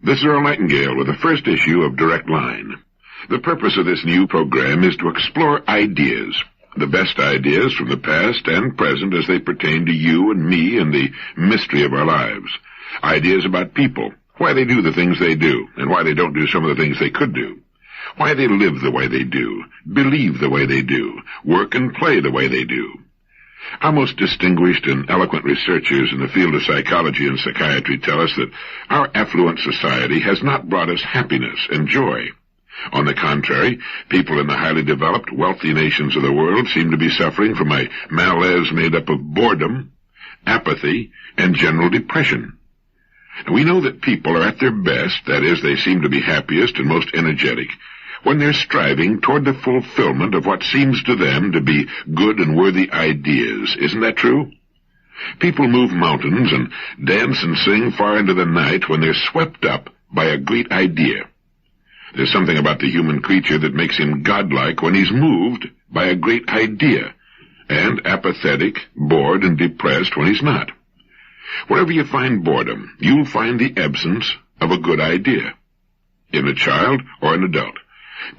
This is Earl Nightingale with the first issue of Direct Line. The purpose of this new program is to explore ideas, the best ideas from the past and present as they pertain to you and me and the mystery of our lives. Ideas about people, why they do the things they do, and why they don't do some of the things they could do. Why they live the way they do, believe the way they do, work and play the way they do. Our most distinguished and eloquent researchers in the field of psychology and psychiatry tell us that our affluent society has not brought us happiness and joy. On the contrary, people in the highly developed, wealthy nations of the world seem to be suffering from a malaise made up of boredom, apathy, and general depression. We know that people are at their best, that is, they seem to be happiest and most energetic, when they're striving toward the fulfillment of what seems to them to be good and worthy ideas. Isn't that true? People move mountains and dance and sing far into the night when they're swept up by a great idea. There's something about the human creature that makes him godlike when he's moved by a great idea, and apathetic, bored, and depressed when he's not. Wherever you find boredom, you'll find the absence of a good idea, in a child or an adult.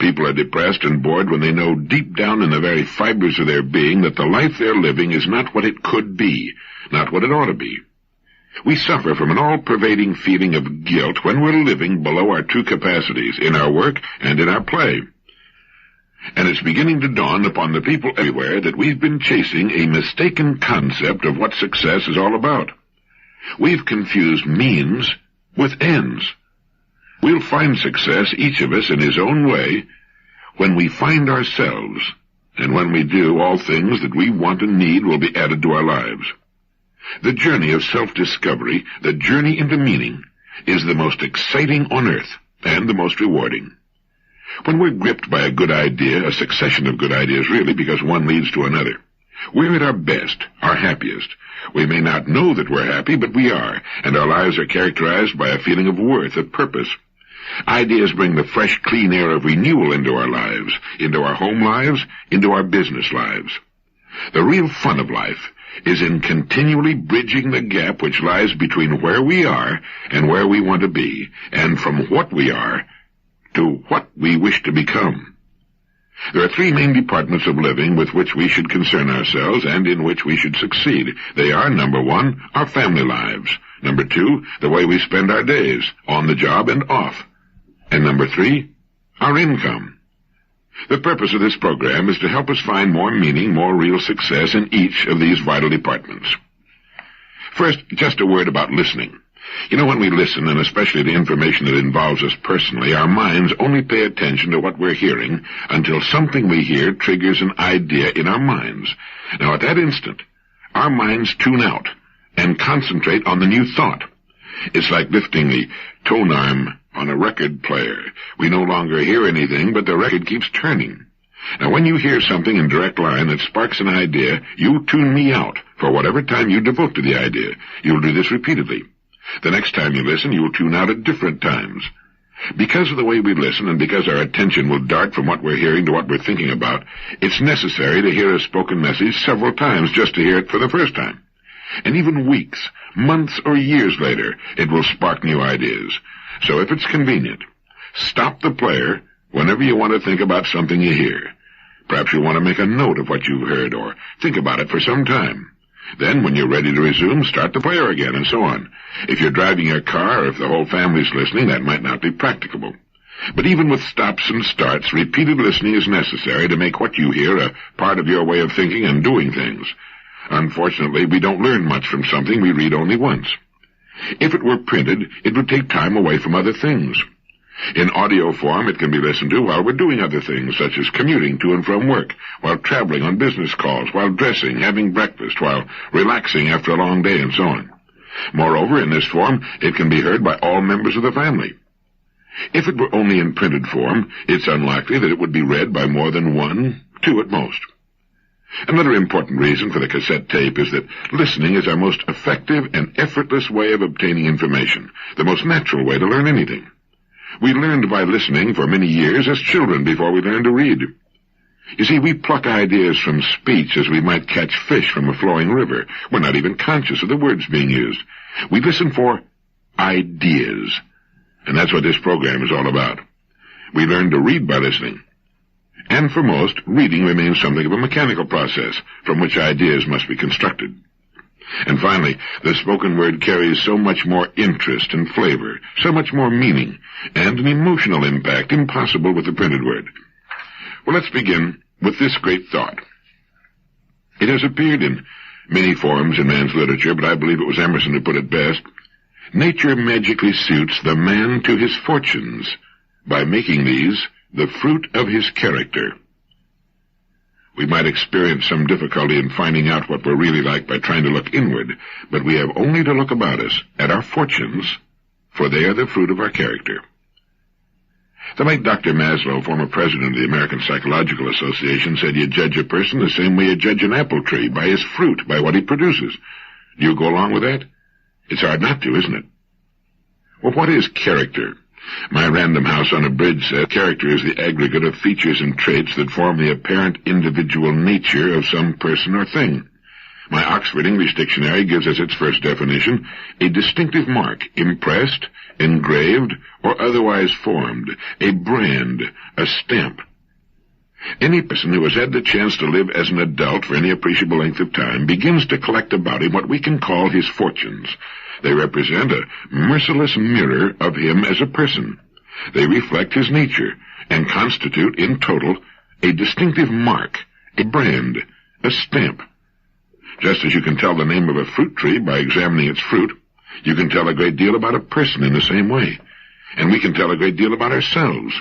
People are depressed and bored when they know deep down in the very fibers of their being that the life they're living is not what it could be, not what it ought to be. We suffer from an all-pervading feeling of guilt when we're living below our true capacities in our work and in our play. And it's beginning to dawn upon the people everywhere that we've been chasing a mistaken concept of what success is all about. We've confused means with ends. We'll find success, each of us in his own way, when we find ourselves, and when we do, all things that we want and need will be added to our lives. The journey of self-discovery, the journey into meaning, is the most exciting on earth, and the most rewarding. When we're gripped by a good idea, a succession of good ideas really, because one leads to another, we're at our best, our happiest. We may not know that we're happy, but we are, and our lives are characterized by a feeling of worth, of purpose. Ideas bring the fresh, clean air of renewal into our lives, into our home lives, into our business lives. The real fun of life is in continually bridging the gap which lies between where we are and where we want to be, and from what we are to what we wish to become. There are three main departments of living with which we should concern ourselves and in which we should succeed. They are, number one, our family lives. Number two, the way we spend our days, on the job and off. And number three, our income. The purpose of this program is to help us find more meaning, more real success in each of these vital departments. First, just a word about listening. You know, when we listen, and especially to information that involves us personally, our minds only pay attention to what we're hearing until something we hear triggers an idea in our minds. Now, at that instant, our minds tune out and concentrate on the new thought. It's like lifting the tone arm on a record player. We no longer hear anything, but the record keeps turning. Now, when you hear something in direct line that sparks an idea, you tune me out for whatever time you devote to the idea. You'll do this repeatedly. The next time you listen, you'll tune out at different times. Because of the way we listen and because our attention will dart from what we're hearing to what we're thinking about, it's necessary to hear a spoken message several times just to hear it for the first time. And even weeks, months, or years later, it will spark new ideas. So if it's convenient, stop the player whenever you want to think about something you hear. Perhaps you want to make a note of what you've heard or think about it for some time. Then, when you're ready to resume, start the player again, and so on. If you're driving your car, or if the whole family's listening, that might not be practicable. But even with stops and starts, repeated listening is necessary to make what you hear a part of your way of thinking and doing things. Unfortunately, we don't learn much from something we read only once. If it were printed, it would take time away from other things. In audio form, it can be listened to while we're doing other things, such as commuting to and from work, while traveling on business calls, while dressing, having breakfast, while relaxing after a long day, and so on. Moreover, in this form, it can be heard by all members of the family. If it were only in printed form, it's unlikely that it would be read by more than one, two at most. Another important reason for the cassette tape is that listening is our most effective and effortless way of obtaining information, the most natural way to learn anything. We learned by listening for many years as children before we learned to read. You see, we pluck ideas from speech as we might catch fish from a flowing river. We're not even conscious of the words being used. We listen for ideas. And that's what this program is all about. We learn to read by listening. And for most, reading remains something of a mechanical process from which ideas must be constructed. And finally, the spoken word carries so much more interest and flavor, so much more meaning, and an emotional impact impossible with the printed word. Well, let's begin with this great thought. It has appeared in many forms in man's literature, but I believe it was Emerson who put it best. Nature magically suits the man to his fortunes by making these the fruit of his character. We might experience some difficulty in finding out what we're really like by trying to look inward, but we have only to look about us at our fortunes, for they are the fruit of our character. The late Dr. Maslow, former president of the American Psychological Association, said you judge a person the same way you judge an apple tree, by his fruit, by what he produces. Do you go along with that? It's hard not to, isn't it? Well, what is character? My Random House on a Bridge says character is the aggregate of features and traits that form the apparent individual nature of some person or thing. My Oxford English Dictionary gives as its first definition a distinctive mark, impressed, engraved, or otherwise formed, a brand, a stamp. Any person who has had the chance to live as an adult for any appreciable length of time begins to collect about him what we can call his fortunes. They represent a merciless mirror of him as a person. They reflect his nature and constitute, in total, a distinctive mark, a brand, a stamp. Just as you can tell the name of a fruit tree by examining its fruit, you can tell a great deal about a person in the same way, and we can tell a great deal about ourselves.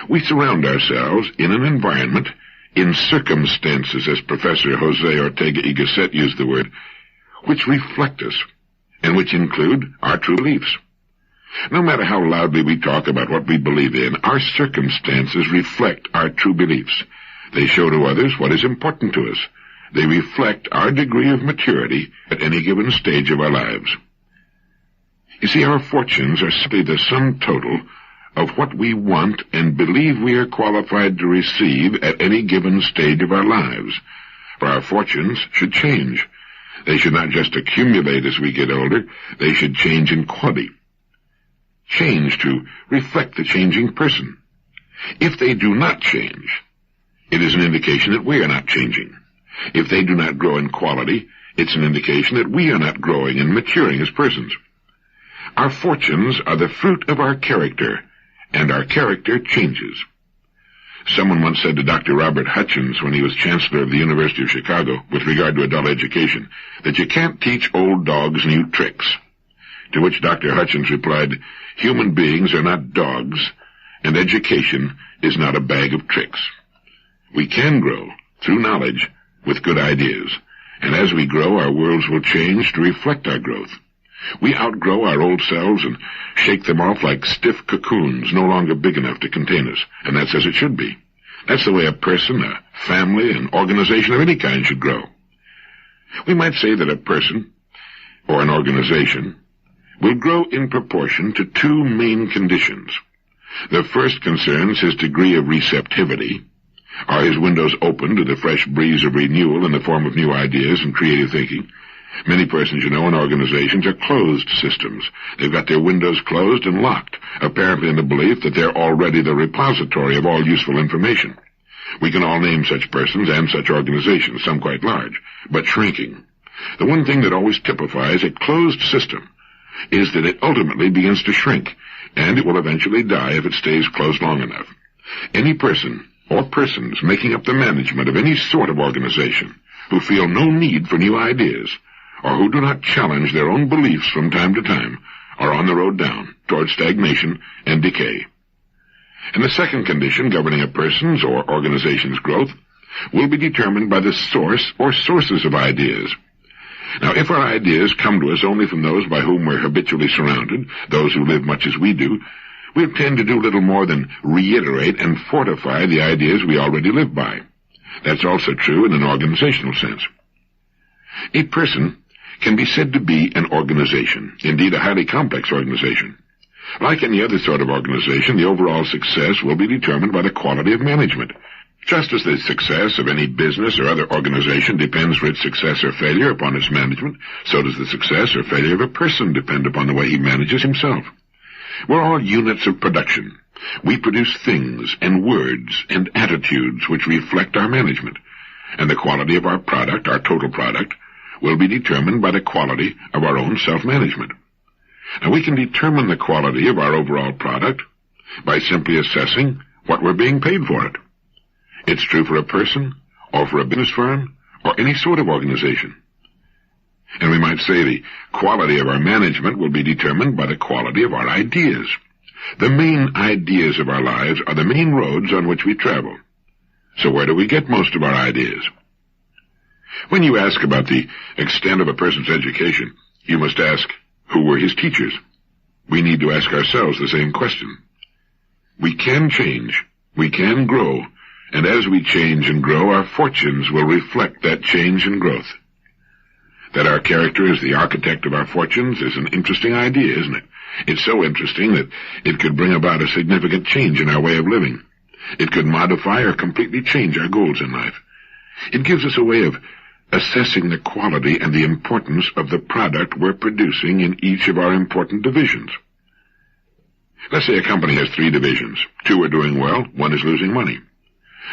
We surround ourselves in an environment, in circumstances, as Professor Jose Ortega y Gasset used the word, which reflect us, and which include our true beliefs. No matter how loudly we talk about what we believe in, our circumstances reflect our true beliefs. They show to others what is important to us. They reflect our degree of maturity at any given stage of our lives. You see, our fortunes are simply the sum total of what we want and believe we are qualified to receive at any given stage of our lives. For our fortunes should change. They should not just accumulate as we get older, they should change in quality. Change to reflect the changing person. If they do not change, it is an indication that we are not changing. If they do not grow in quality, it's an indication that we are not growing and maturing as persons. Our fortunes are the fruit of our character, and our character changes. Someone once said to Dr. Robert Hutchins when he was chancellor of the University of Chicago with regard to adult education that you can't teach old dogs new tricks. To which Dr. Hutchins replied, human beings are not dogs, and education is not a bag of tricks. We can grow through knowledge with good ideas, and as we grow, our worlds will change to reflect our growth. We outgrow our old selves and shake them off like stiff cocoons no longer big enough to contain us, and that's as it should be. That's the way a person, a family, an organization of any kind should grow. We might say that a person, or an organization, will grow in proportion to two main conditions. The first concerns his degree of receptivity. Are his windows open to the fresh breeze of renewal in the form of new ideas and creative thinking? Many persons, in organizations are closed systems. They've got their windows closed and locked, apparently in the belief that they're already the repository of all useful information. We can all name such persons and such organizations, some quite large, but shrinking. The one thing that always typifies a closed system is that it ultimately begins to shrink, and it will eventually die if it stays closed long enough. Any person or persons making up the management of any sort of organization who feel no need for new ideas, or who do not challenge their own beliefs from time to time, are on the road down toward stagnation and decay. And the second condition governing a person's or organization's growth will be determined by the source or sources of ideas. Now, if our ideas come to us only from those by whom we're habitually surrounded, those who live much as we do, we'll tend to do little more than reiterate and fortify the ideas we already live by. That's also true in an organizational sense. A person can be said to be an organization, indeed a highly complex organization. Like any other sort of organization, the overall success will be determined by the quality of management. Just as the success of any business or other organization depends for its success or failure upon its management, so does the success or failure of a person depend upon the way he manages himself. We're all units of production. We produce things and words and attitudes which reflect our management, and the quality of our product, our total product, will be determined by the quality of our own self-management. Now, we can determine the quality of our overall product by simply assessing what we're being paid for it. It's true for a person, or for a business firm, or any sort of organization. And we might say the quality of our management will be determined by the quality of our ideas. The main ideas of our lives are the main roads on which we travel. So where do we get most of our ideas? When you ask about the extent of a person's education, you must ask, who were his teachers? We need to ask ourselves the same question. We can change, we can grow, and as we change and grow, our fortunes will reflect that change and growth. That our character is the architect of our fortunes is an interesting idea, isn't it? It's so interesting that it could bring about a significant change in our way of living. It could modify or completely change our goals in life. It gives us a way of assessing the quality and the importance of the product we're producing in each of our important divisions. Let's say a company has 3 divisions. 2 are doing well, 1 is losing money.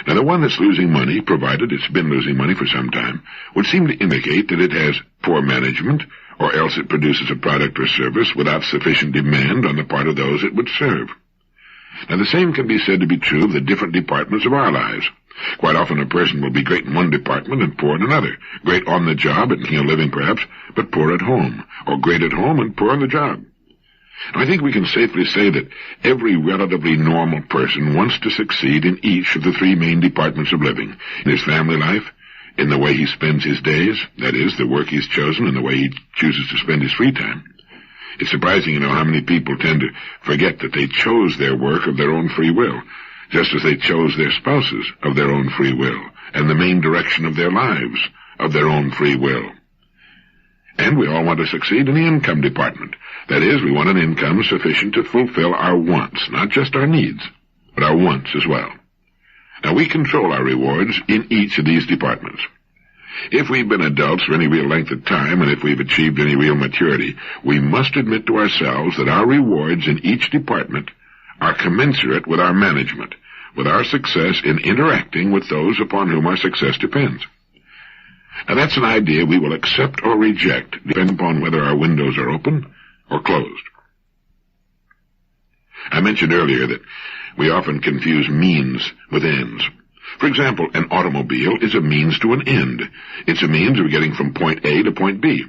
Now, the one that's losing money, provided it's been losing money for some time, would seem to indicate that it has poor management, or else it produces a product or service without sufficient demand on the part of those it would serve. Now, the same can be said to be true of the different departments of our lives. Quite often a person will be great in one department and poor in another, great on the job and making a living perhaps, but poor at home, or great at home and poor on the job. I think we can safely say that every relatively normal person wants to succeed in each of the 3 main departments of living, in his family life, in the way he spends his days, that is, the work he's chosen and the way he chooses to spend his free time. It's surprising, how many people tend to forget that they chose their work of their own free will, just as they chose their spouses of their own free will, and the main direction of their lives of their own free will. And we all want to succeed in the income department. That is, we want an income sufficient to fulfill our wants, not just our needs, but our wants as well. Now, we control our rewards in each of these departments. If we've been adults for any real length of time, and if we've achieved any real maturity, we must admit to ourselves that our rewards in each department are commensurate with our management, with our success in interacting with those upon whom our success depends. Now, that's an idea we will accept or reject, depending upon whether our windows are open or closed. I mentioned earlier that we often confuse means with ends. For example, an automobile is a means to an end. It's a means of getting from point A to point B.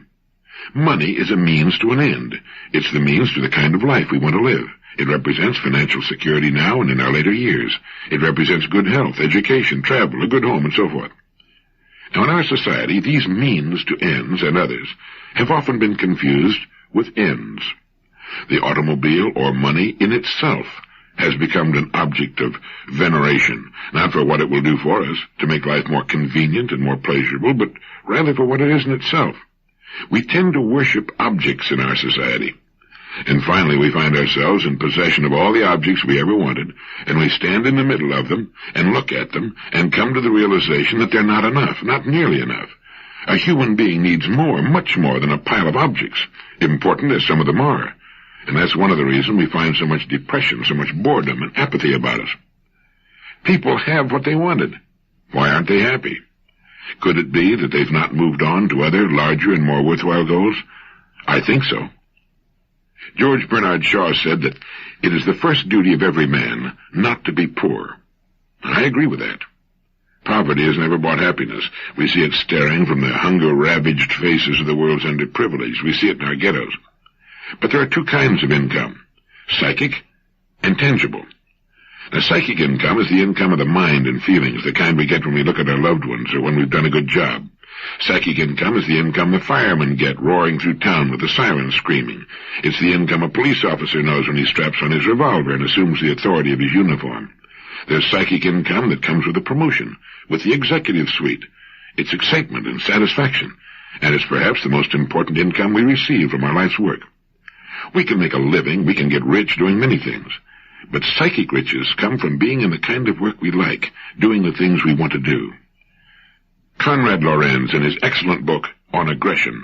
Money is a means to an end. It's the means to the kind of life we want to live. It represents financial security now and in our later years. It represents good health, education, travel, a good home, and so forth. Now, in our society, these means to ends and others have often been confused with ends. The automobile or money in itself has become an object of veneration, not for what it will do for us to make life more convenient and more pleasurable, but rather for what it is in itself. We tend to worship objects in our society. And finally, we find ourselves in possession of all the objects we ever wanted, and we stand in the middle of them and look at them and come to the realization that they're not enough, not nearly enough. A human being needs more, much more than a pile of objects, important as some of them are. And that's one of the reasons we find so much depression, so much boredom and apathy about us. People have what they wanted. Why aren't they happy? Could it be that they've not moved on to other, larger and more worthwhile goals? I think so. George Bernard Shaw said that it is the first duty of every man not to be poor. I agree with that. Poverty has never brought happiness. We see it staring from the hunger-ravaged faces of the world's underprivileged. We see it in our ghettos. But there are 2 kinds of income, psychic and tangible. Now, psychic income is the income of the mind and feelings, the kind we get when we look at our loved ones or when we've done a good job. Psychic income is the income the firemen get roaring through town with the sirens screaming. It's the income a police officer knows when he straps on his revolver and assumes the authority of his uniform. There's psychic income that comes with a promotion, with the executive suite. It's excitement and satisfaction, and it's perhaps the most important income we receive from our life's work. We can make a living, we can get rich doing many things, but psychic riches come from being in the kind of work we like, doing the things we want to do. Conrad Lorenz, in his excellent book, On Aggression,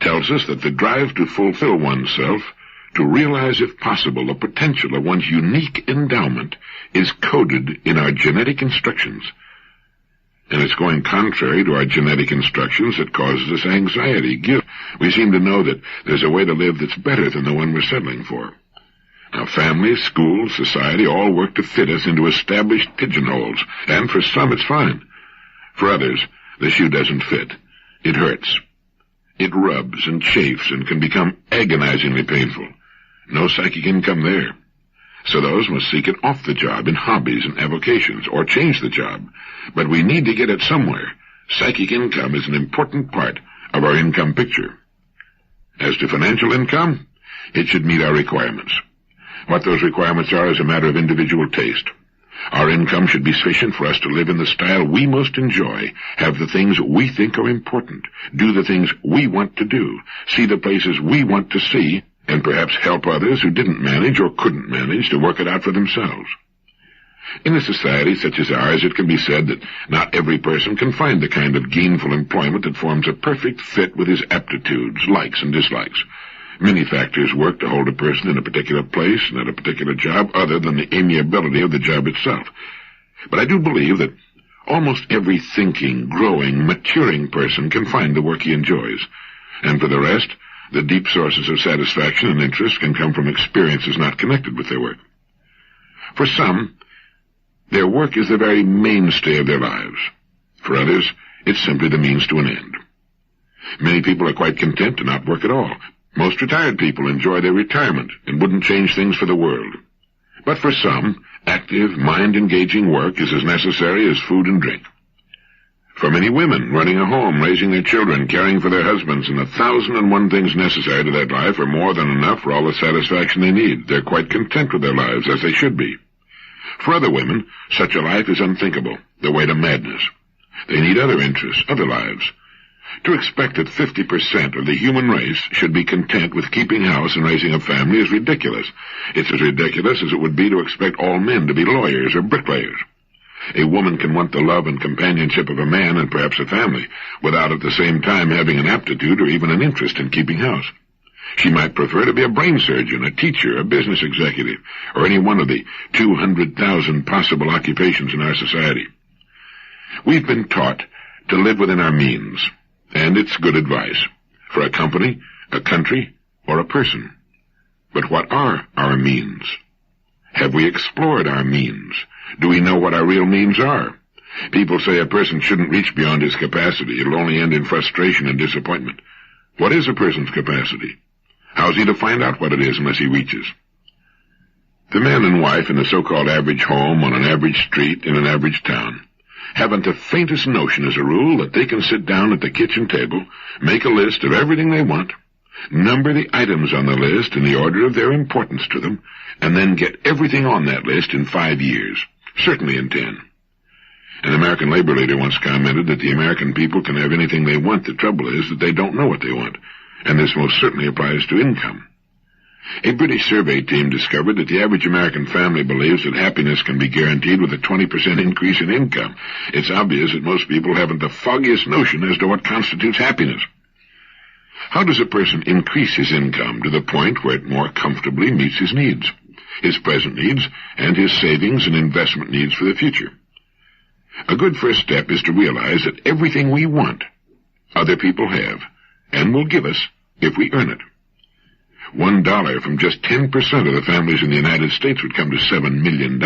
tells us that the drive to fulfill oneself to realize, if possible, the potential of one's unique endowment is coded in our genetic instructions. And it's going contrary to our genetic instructions that causes us anxiety, guilt. We seem to know that there's a way to live that's better than the one we're settling for. Now, families, schools, society all work to fit us into established pigeonholes, and for some it's fine. For others, the shoe doesn't fit. It hurts. It rubs and chafes and can become agonizingly painful. No psychic income there. So those must seek it off the job in hobbies and avocations, or change the job. But we need to get it somewhere. Psychic income is an important part of our income picture. As to financial income, it should meet our requirements. What those requirements are is a matter of individual taste. Our income should be sufficient for us to live in the style we most enjoy, have the things we think are important, do the things we want to do, see the places we want to see, and perhaps help others who didn't manage or couldn't manage to work it out for themselves. In a society such as ours, it can be said that not every person can find the kind of gainful employment that forms a perfect fit with his aptitudes, likes, and dislikes. Many factors work to hold a person in a particular place and at a particular job other than the amiability of the job itself. But I do believe that almost every thinking, growing, maturing person can find the work he enjoys. And for the rest, the deep sources of satisfaction and interest can come from experiences not connected with their work. For some, their work is the very mainstay of their lives. For others, it's simply the means to an end. Many people are quite content to not work at all. Most retired people enjoy their retirement and wouldn't change things for the world. But for some, active, mind-engaging work is as necessary as food and drink. For many women, running a home, raising their children, caring for their husbands, and 1,001 things necessary to that life are more than enough for all the satisfaction they need. They're quite content with their lives, as they should be. For other women, such a life is unthinkable, the way to madness. They need other interests, other lives. To expect that 50% of the human race should be content with keeping house and raising a family is ridiculous. It's as ridiculous as it would be to expect all men to be lawyers or bricklayers. A woman can want the love and companionship of a man and perhaps a family, without at the same time having an aptitude or even an interest in keeping house. She might prefer to be a brain surgeon, a teacher, a business executive, or any one of the 200,000 possible occupations in our society. We've been taught to live within our means, and it's good advice for a company, a country, or a person. But what are our means? Have we explored our means? Do we know what our real means are? People say a person shouldn't reach beyond his capacity. It'll only end in frustration and disappointment. What is a person's capacity? How's he to find out what it is unless he reaches? The man and wife in the so-called average home on an average street in an average town haven't the faintest notion, as a rule, that they can sit down at the kitchen table, make a list of everything they want, number the items on the list in the order of their importance to them, and then get everything on that list in 5 years, certainly in 10. An American labor leader once commented that the American people can have anything they want. The trouble is that they don't know what they want, and this most certainly applies to income. A British survey team discovered that the average American family believes that happiness can be guaranteed with a 20% increase in income. It's obvious that most people haven't the foggiest notion as to what constitutes happiness. How does a person increase his income to the point where it more comfortably meets his needs, his present needs, and his savings and investment needs for the future? A good first step is to realize that everything we want, other people have, and will give us if we earn it. $1 from just 10% of the families in the United States would come to $7 million.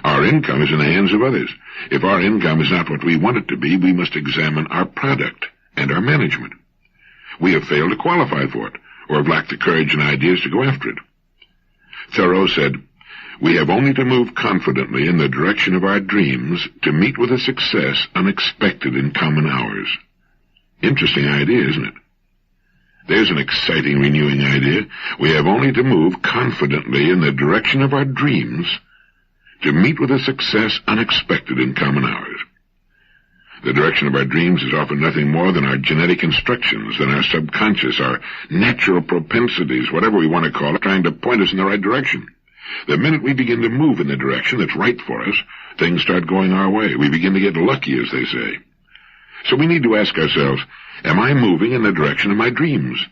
Our income is in the hands of others. If our income is not what we want it to be, we must examine our product and our management. We have failed to qualify for it, or have lacked the courage and ideas to go after it. Thoreau said, "We have only to move confidently in the direction of our dreams to meet with a success unexpected in common hours." Interesting idea, isn't it? There's an exciting, renewing idea. We have only to move confidently in the direction of our dreams to meet with a success unexpected in common hours. The direction of our dreams is often nothing more than our genetic instructions, than our subconscious, our natural propensities, whatever we want to call it, trying to point us in the right direction. The minute we begin to move in the direction that's right for us, things start going our way. We begin to get lucky, as they say. So we need to ask ourselves, am I moving in the direction of my dreams?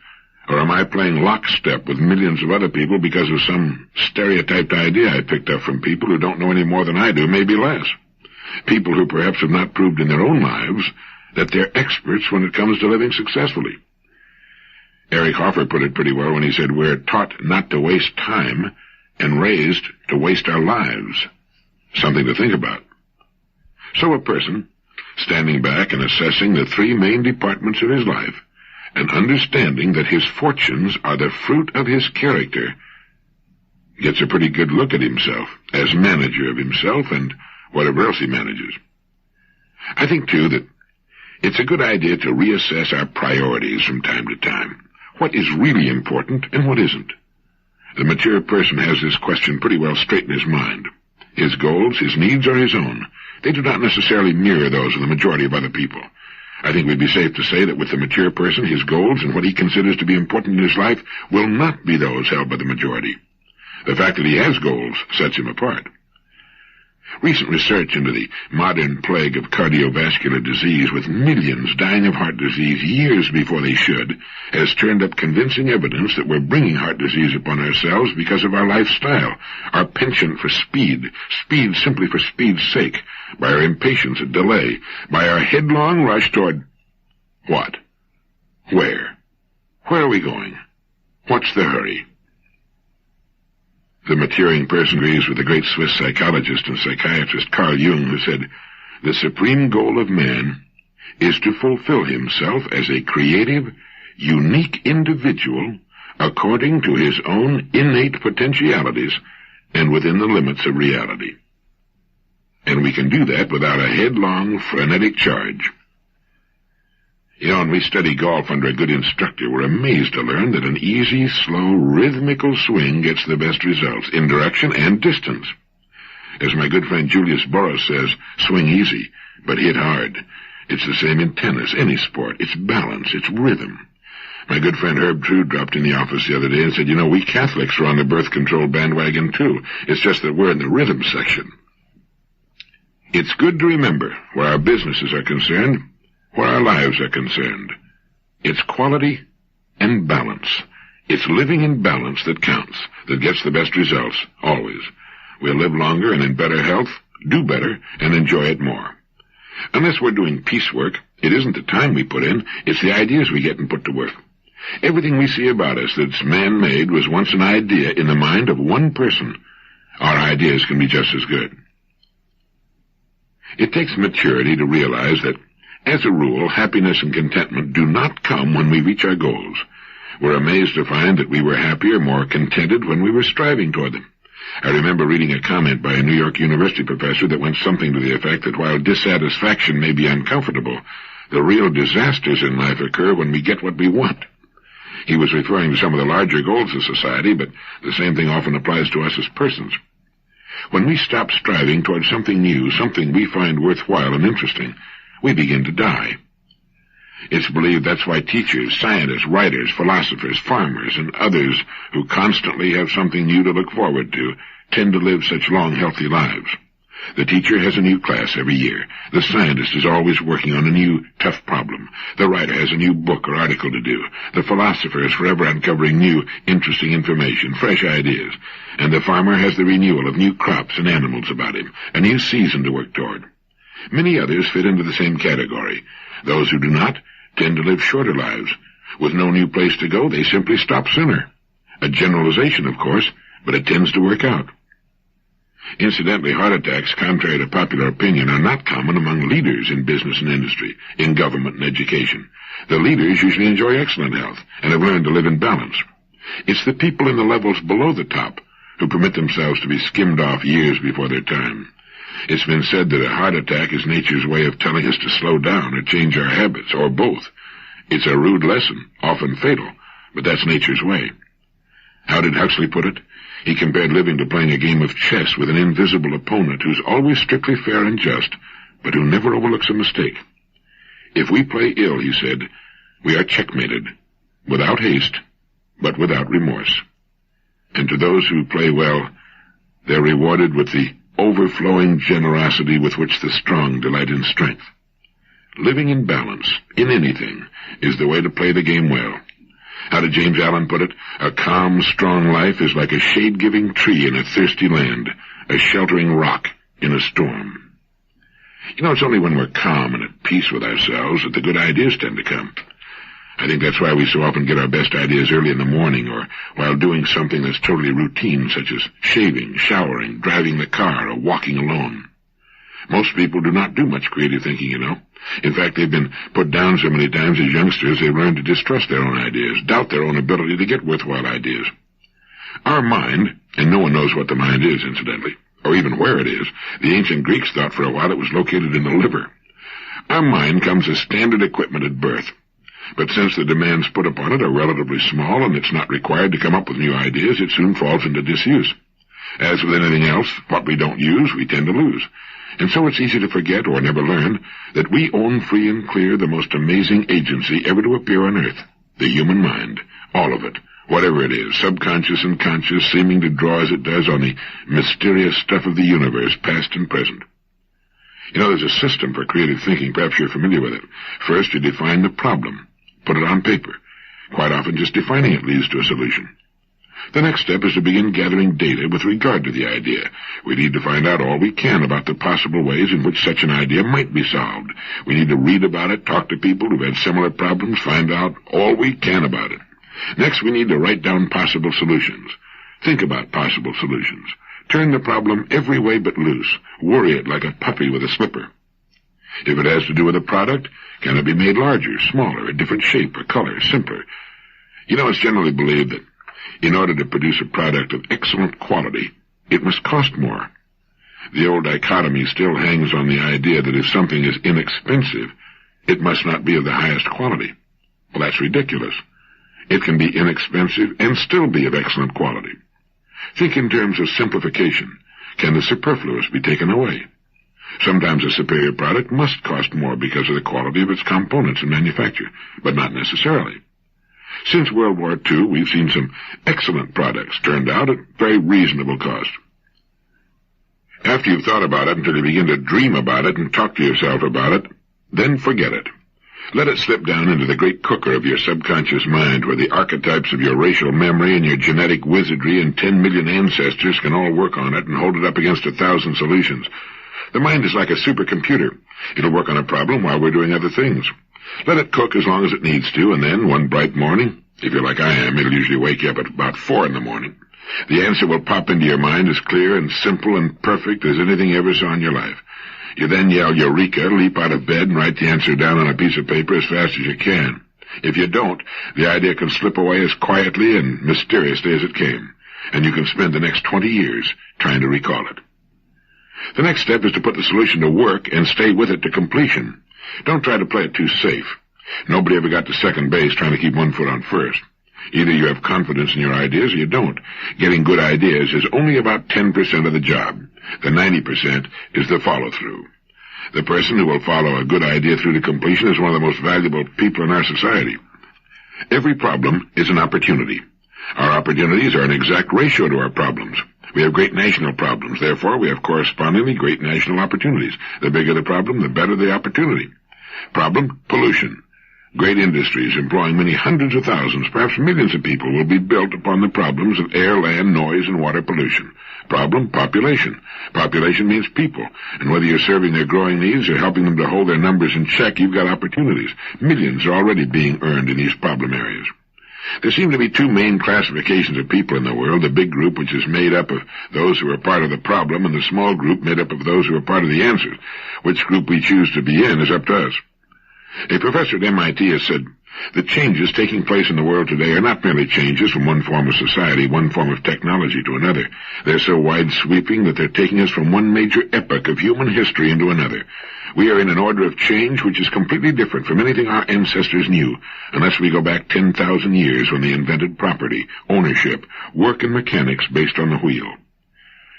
Or am I playing lockstep with millions of other people because of some stereotyped idea I picked up from people who don't know any more than I do, maybe less? People who perhaps have not proved in their own lives that they're experts when it comes to living successfully. Eric Hoffer put it pretty well when he said, "We're taught not to waste time and raised to waste our lives." Something to think about. So a person, standing back and assessing the three main departments of his life, and understanding that his fortunes are the fruit of his character, gets a pretty good look at himself as manager of himself and whatever else he manages. I think, too, that it's a good idea to reassess our priorities from time to time. What is really important and what isn't? The mature person has this question pretty well straight in his mind. His goals, his needs are his own. They do not necessarily mirror those of the majority of other people. I think we'd be safe to say that with the mature person, his goals and what he considers to be important in his life will not be those held by the majority. The fact that he has goals sets him apart. Recent research into the modern plague of cardiovascular disease, with millions dying of heart disease years before they should, has turned up convincing evidence that we're bringing heart disease upon ourselves because of our lifestyle, our penchant for speed simply for speed's sake, by our impatience at delay, by our headlong rush toward what? Where? Where are we going? What's the hurry? The maturing person agrees with the great Swiss psychologist and psychiatrist Carl Jung, who said, "The supreme goal of man is to fulfill himself as a creative, unique individual according to his own innate potentialities and within the limits of reality." And we can do that without a headlong, frenetic charge. You know, when we study golf under a good instructor, we're amazed to learn that an easy, slow, rhythmical swing gets the best results in direction and distance. As my good friend Julius Boros says, swing easy, but hit hard. It's the same in tennis, any sport. It's balance, it's rhythm. My good friend Herb Trude dropped in the office the other day and said, "You know, we Catholics are on the birth control bandwagon too. It's just that we're in the rhythm section." It's good to remember, where our businesses are concerned, where our lives are concerned, it's quality and balance. It's living in balance that counts, that gets the best results, always. We'll live longer and in better health, do better, and enjoy it more. Unless we're doing piecework, it isn't the time we put in, it's the ideas we get and put to work. Everything we see about us that's man-made was once an idea in the mind of one person. Our ideas can be just as good. It takes maturity to realize that, as a rule, happiness and contentment do not come when we reach our goals. We're amazed to find that we were happier, more contented when we were striving toward them. I remember reading a comment by a New York University professor that went something to the effect that while dissatisfaction may be uncomfortable, the real disasters in life occur when we get what we want. He was referring to some of the larger goals of society, but the same thing often applies to us as persons. When we stop striving toward something new, something we find worthwhile and interesting, we begin to die. It's believed that's why teachers, scientists, writers, philosophers, farmers, and others who constantly have something new to look forward to tend to live such long, healthy lives. The teacher has a new class every year. The scientist is always working on a new, tough problem. The writer has a new book or article to do. The philosopher is forever uncovering new, interesting information, fresh ideas. And the farmer has the renewal of new crops and animals about him, a new season to work toward. Many others fit into the same category. Those who do not tend to live shorter lives. With no new place to go, they simply stop sooner. A generalization, of course, but it tends to work out. Incidentally, heart attacks, contrary to popular opinion, are not common among leaders in business and industry, in government and education. The leaders usually enjoy excellent health and have learned to live in balance. It's the people in the levels below the top who permit themselves to be skimmed off years before their time. It's been said that a heart attack is nature's way of telling us to slow down or change our habits, or both. It's a rude lesson, often fatal, but that's nature's way. How did Huxley put it? He compared living to playing a game of chess with an invisible opponent who's always strictly fair and just, but who never overlooks a mistake. If we play ill, he said, we are checkmated, without haste, but without remorse. And to those who play well, they're rewarded with the overflowing generosity with which the strong delight in strength. Living in balance, in anything, is the way to play the game well. How did James Allen put it? A calm, strong life is like a shade-giving tree in a thirsty land, a sheltering rock in a storm. You know, it's only when we're calm and at peace with ourselves that the good ideas tend to come. I think that's why we so often get our best ideas early in the morning or while doing something that's totally routine, such as shaving, showering, driving the car, or walking alone. Most people do not do much creative thinking, you know. In fact, they've been put down so many times as youngsters they've learned to distrust their own ideas, doubt their own ability to get worthwhile ideas. Our mind, and no one knows what the mind is, incidentally, or even where it is. The ancient Greeks thought for a while it was located in the liver. Our mind comes as standard equipment at birth. But since the demands put upon it are relatively small and it's not required to come up with new ideas, it soon falls into disuse. As with anything else, what we don't use, we tend to lose. And so it's easy to forget or never learn that we own free and clear the most amazing agency ever to appear on earth, the human mind, all of it, whatever it is, subconscious and conscious, seeming to draw as it does on the mysterious stuff of the universe, past and present. You know, there's a system for creative thinking. Perhaps you're familiar with it. First, you define the problem. Put it on paper. Quite often, just defining it leads to a solution. The next step is to begin gathering data with regard to the idea. We need to find out all we can about the possible ways in which such an idea might be solved. We need to read about it, talk to people who've had similar problems, find out all we can about it. Next, we need to write down possible solutions. Think about possible solutions. Turn the problem every way but loose. Worry it like a puppy with a slipper. If it has to do with a product, can it be made larger, smaller, a different shape or color, simpler? You know, it's generally believed that in order to produce a product of excellent quality, it must cost more. The old dichotomy still hangs on the idea that if something is inexpensive, it must not be of the highest quality. Well, that's ridiculous. It can be inexpensive and still be of excellent quality. Think in terms of simplification. Can the superfluous be taken away? Sometimes a superior product must cost more because of the quality of its components and manufacture, but not necessarily. Since World War II, we've seen some excellent products turned out at very reasonable cost. After you've thought about it until you begin to dream about it and talk to yourself about it, then forget it. Let it slip down into the great cooker of your subconscious mind, where the archetypes of your racial memory and your genetic wizardry and 10 million ancestors can all work on it and hold it up against 1,000 solutions. The mind is like a supercomputer. It'll work on a problem while we're doing other things. Let it cook as long as it needs to, and then, one bright morning, if you're like I am, it'll usually wake you up at about 4 in the morning. The answer will pop into your mind as clear and simple and perfect as anything you ever saw in your life. You then yell Eureka, leap out of bed, and write the answer down on a piece of paper as fast as you can. If you don't, the idea can slip away as quietly and mysteriously as it came, and you can spend the next 20 years trying to recall it. The next step is to put the solution to work and stay with it to completion. Don't try to play it too safe. Nobody ever got to second base trying to keep one foot on first. Either you have confidence in your ideas or you don't. Getting good ideas is only about 10% of the job. The 90% is the follow-through. The person who will follow a good idea through to completion is one of the most valuable people in our society. Every problem is an opportunity. Our opportunities are an exact ratio to our problems. We have great national problems. Therefore, we have correspondingly great national opportunities. The bigger the problem, the better the opportunity. Problem, pollution. Great industries employing many hundreds of thousands, perhaps millions of people will be built upon the problems of air, land, noise, and water pollution. Problem, population. Population means people, and whether you're serving their growing needs or helping them to hold their numbers in check, you've got opportunities. Millions are already being earned in these problem areas. There seem to be two main classifications of people in the world, the big group, which is made up of those who are part of the problem, and the small group made up of those who are part of the answer. Which group we choose to be in is up to us. A professor at MIT has said, the changes taking place in the world today are not merely changes from one form of society, one form of technology to another. They're so wide-sweeping that they're taking us from one major epoch of human history into another. We are in an order of change which is completely different from anything our ancestors knew, unless we go back 10,000 years when they invented property, ownership, work and mechanics based on the wheel.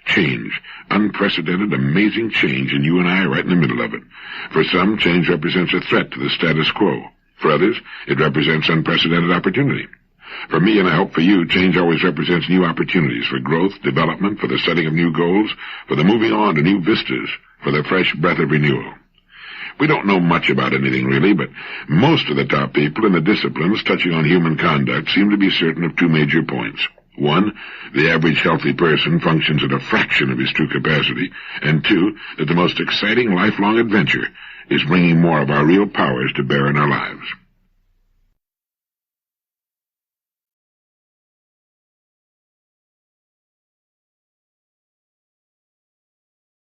Change. Unprecedented, amazing change, and you and I are right in the middle of it. For some, change represents a threat to the status quo. For others, it represents unprecedented opportunity. For me, and I hope for you, change always represents new opportunities for growth, development, for the setting of new goals, for the moving on to new vistas, for the fresh breath of renewal. We don't know much about anything, really, but most of the top people in the disciplines touching on human conduct seem to be certain of two major points. One, the average healthy person functions at a fraction of his true capacity, and two, that the most exciting lifelong adventure is bringing more of our real powers to bear in our lives.